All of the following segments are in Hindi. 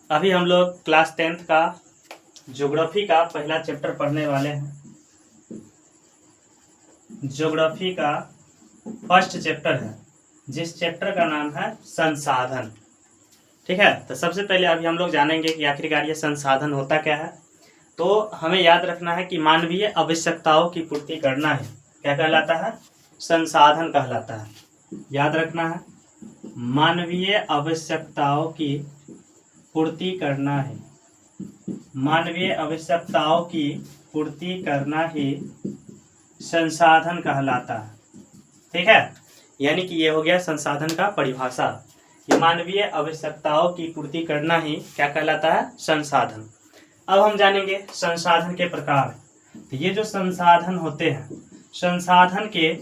अभी हम लोग क्लास 10th का ज्योग्राफी का पहला चैप्टर पढ़ने वाले हैं। ज्योग्राफी का फर्स्ट चैप्टर है, जिस चैप्टर का नाम है संसाधन। ठीक है, तो सबसे पहले अभी हम लोग जानेंगे कि आखिरकार ये संसाधन होता क्या है। तो हमें याद रखना है कि मानवीय आवश्यकताओं की पूर्ति करना है, क्या कहलाता है? संसाधन कहलाता है। याद रखना है, मानवीय आवश्यकताओं की पूर्ति करना है। मानवीय आवश्यकताओं की पूर्ति करना ही संसाधन कहलाता है। ठीक है, यानी कि ये हो गया संसाधन का परिभाषा। ये मानवीय आवश्यकताओं की पूर्ति करना ही क्या कहलाता है? संसाधन। अब हम जानेंगे संसाधन के प्रकार। तो ये जो संसाधन होते हैं, संसाधन के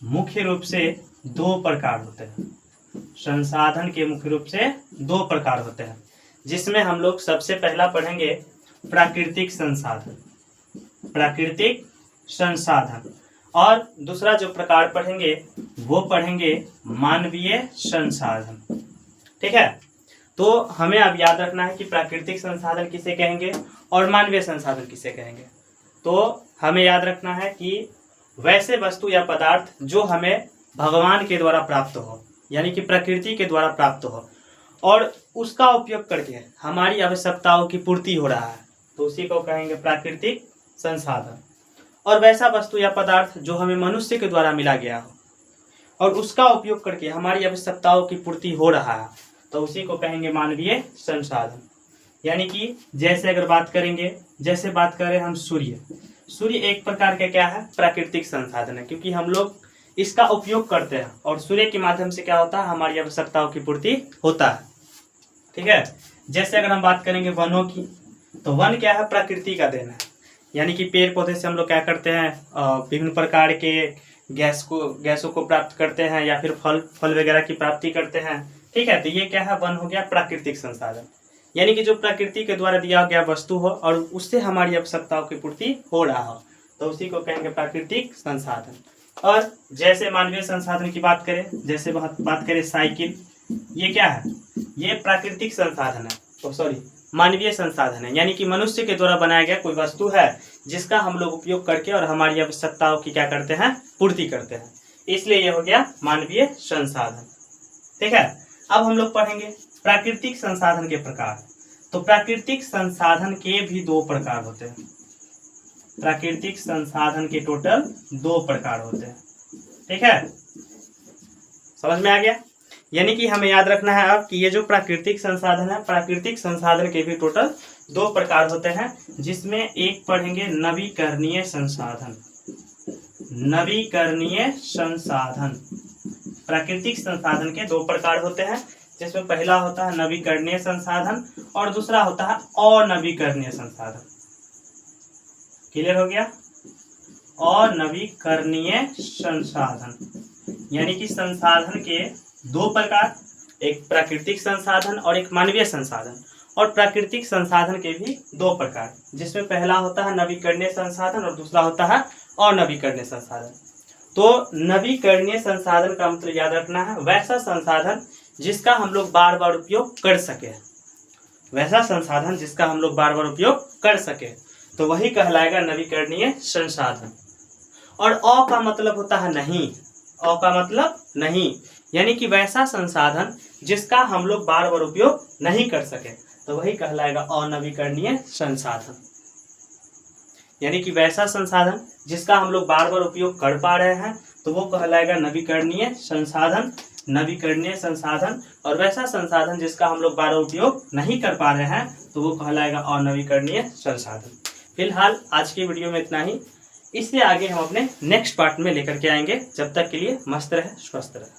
मुख्य रूप से दो प्रकार होते हैं। संसाधन के मुख्य रूप से दो प्रकार होते हैं, जिसमें हम लोग सबसे पहला पढ़ेंगे प्राकृतिक संसाधन। प्राकृतिक संसाधन। और दूसरा जो प्रकार पढ़ेंगे वो पढ़ेंगे मानवीय संसाधन। ठीक है, तो हमें अब याद रखना है कि प्राकृतिक संसाधन किसे कहेंगे और मानवीय संसाधन किसे कहेंगे। तो हमें याद रखना है कि वैसे वस्तु या पदार्थ जो हमें भगवान के द्वारा प्राप्त हो, यानी कि प्रकृति के द्वारा प्राप्त हो, और उसका उपयोग करके हमारी आवश्यकताओं की पूर्ति हो रहा है, तो उसी को कहेंगे प्राकृतिक संसाधन। और वैसा वस्तु या पदार्थ जो हमें मनुष्य के द्वारा मिला गया हो और उसका उपयोग करके हमारी आवश्यकताओं की पूर्ति हो रहा है, तो उसी को कहेंगे मानवीय संसाधन। यानी कि जैसे अगर बात करेंगे, जैसे बात करें हम सूर्य एक प्रकार का क्या है? प्राकृतिक संसाधन है, क्योंकि हम लोग इसका उपयोग करते हैं और सूर्य के माध्यम से क्या होता है? हमारी आवश्यकताओं की पूर्ति होता है। ठीक है, जैसे अगर हम बात करेंगे वनों की, तो वन क्या है? प्रकृति का देन है। यानी कि पेड़ पौधे से हम लोग क्या करते हैं? विभिन्न प्रकार के गैसों को प्राप्त करते हैं, या फिर फल वगैरह की प्राप्ति करते हैं। ठीक है, तो ये क्या है? वन हो गया प्राकृतिक संसाधन। यानी कि जो प्रकृति के द्वारा दिया गया वस्तु हो और उससे हमारी आवश्यकताओं की पूर्ति हो रहा हो, तो उसी को कहेंगे प्राकृतिक संसाधन। और जैसे मानवीय संसाधन की बात करें, जैसे बात करें साइकिल, ये क्या है? ये प्राकृतिक संसाधन है, तो सॉरी मानवीय संसाधन है। यानी कि मनुष्य के द्वारा बनाया गया कोई वस्तु है जिसका हम लोग उपयोग करके और हमारी आवश्यकताओं की क्या करते हैं? पूर्ति करते हैं, इसलिए ये हो गया मानवीय संसाधन। ठीक है, अब हम लोग पढ़ेंगे प्राकृतिक संसाधन के प्रकार। तो प्राकृतिक संसाधन के भी दो प्रकार होते हैं। प्राकृतिक संसाधन के टोटल दो प्रकार होते हैं। ठीक है, समझ में आ गया? यानी कि हमें याद रखना है अब कि ये जो प्राकृतिक संसाधन है, प्राकृतिक संसाधन के भी टोटल दो प्रकार होते हैं, जिसमें एक पढ़ेंगे नवीकरणीय संसाधन। नवीकरणीय संसाधन। प्राकृतिक संसाधन के दो प्रकार होते हैं, जिसमें पहला होता है नवीकरणीय संसाधन और दूसरा होता है अनवीकरणीय संसाधन। क्लियर हो गया? अनवीकरणीय संसाधन यानी कि संसाधन के दो प्रकार, एक प्राकृतिक संसाधन और एक मानवीय संसाधन। और प्राकृतिक संसाधन के भी दो प्रकार, जिसमें पहला होता है नवीकरणीय संसाधन और दूसरा होता है अनवीकरणीय संसाधन। तो नवीकरणीय संसाधन का मतलब याद रखना है वैसा संसाधन जिसका हम लोग बार बार उपयोग कर सके। वैसा संसाधन जिसका हम लोग बार बार उपयोग कर सके, तो वही कहलाएगा नवीकरणीय संसाधन। और अ का मतलब होता है नहीं। अ का मतलब नहीं, यानी कि वैसा संसाधन जिसका हम लोग बार बार उपयोग नहीं कर सके, तो वही कहलाएगा अनवीकरणीय संसाधन। यानी कि वैसा संसाधन जिसका हम लोग बार बार उपयोग कर पा रहे हैं, तो वो कहलाएगा नवीकरणीय संसाधन। नवीकरणीय संसाधन। और वैसा संसाधन जिसका हम लोग बार बार उपयोग नहीं कर पा रहे हैं, तो वो कहलाएगा अनवीकरणीय संसाधन। फिलहाल आज की वीडियो में इतना ही। इससे आगे हम अपने नेक्स्ट पार्ट में लेकर के आएंगे। जब तक के लिए मस्त रहे, स्वस्थ रहे।